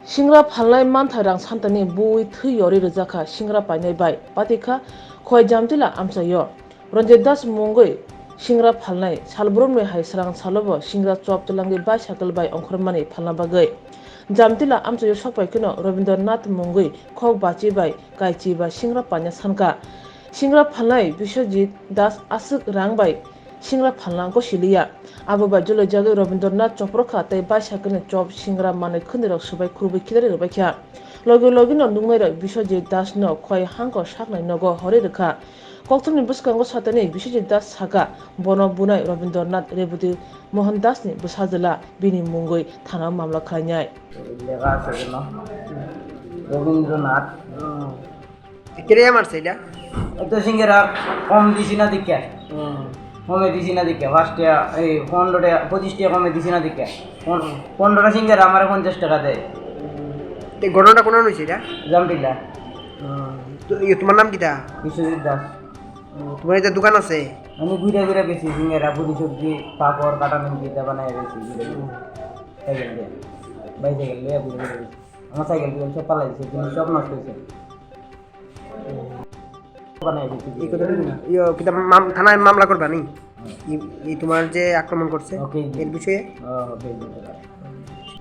Singra Phalnai manthai rang santani bui thuyori rejaka Singra painai bai patika Khowai jamtila amsayo Ranjit Das mungoi Singra Phalnai salbromni haisrang salobo Singra chop tulangi bai sakal bai ongkhormani phalna bagai jamtila amsayo sakpai kino Rabindranath mungoi khok bachi bai kaichi ba Singra panya sanka Singra Phalnai Biswajit Das asuk rang bai Singra Phalna ko siliya abo ba jolo jage Rabindranath choprokha tai bai sakane chop Singra mane khundirok subai khurbai kidare rubai kya logi logi no nungmai ra Biswajit Das no khoi hangko saknai nogo hore rekha kokthumni buskango satani Biswajit Das saka bono bunai Rabindranath Rebudi Mohan Das ni busajala bini mungoi thana mamla khainai লেখা আছে কেন রবীন্দ্রনাথ কিরে মারছে এটা এত সিঙ্গেরা কম দিছি না দিকে কমে দিছি না দিকে ফার্স্টে এই 15টা 25টা কমে দিছি না দিকে 15টা সিঙ্গেরা আমার 50 টাকা দেয় এই ঘটনাটা কোন হইছে এটা জামটিলা তো তোমার নাম কিটা বিশ্বজিৎ দাস তোমার এটা দোকান আছে আমি ঘুরে ঘুরে বেশি সিঙ্গেরা পুরি সবজি পাপড় কাটা নিমকি দা বানায় বেশি সাইকেল দিয়ে বাইসাইকেল দিয়ে ঘুরে ঘুরে আমার সাইকেল দিয়ে সব পালাইছে কিন্তু সব নষ্ট হয়েছে বানায় বেশি এই কথা কিটা থানায় মামলা করবা নি এই তোমার যে আক্রমণ করছে এর বিষয়ে ওকে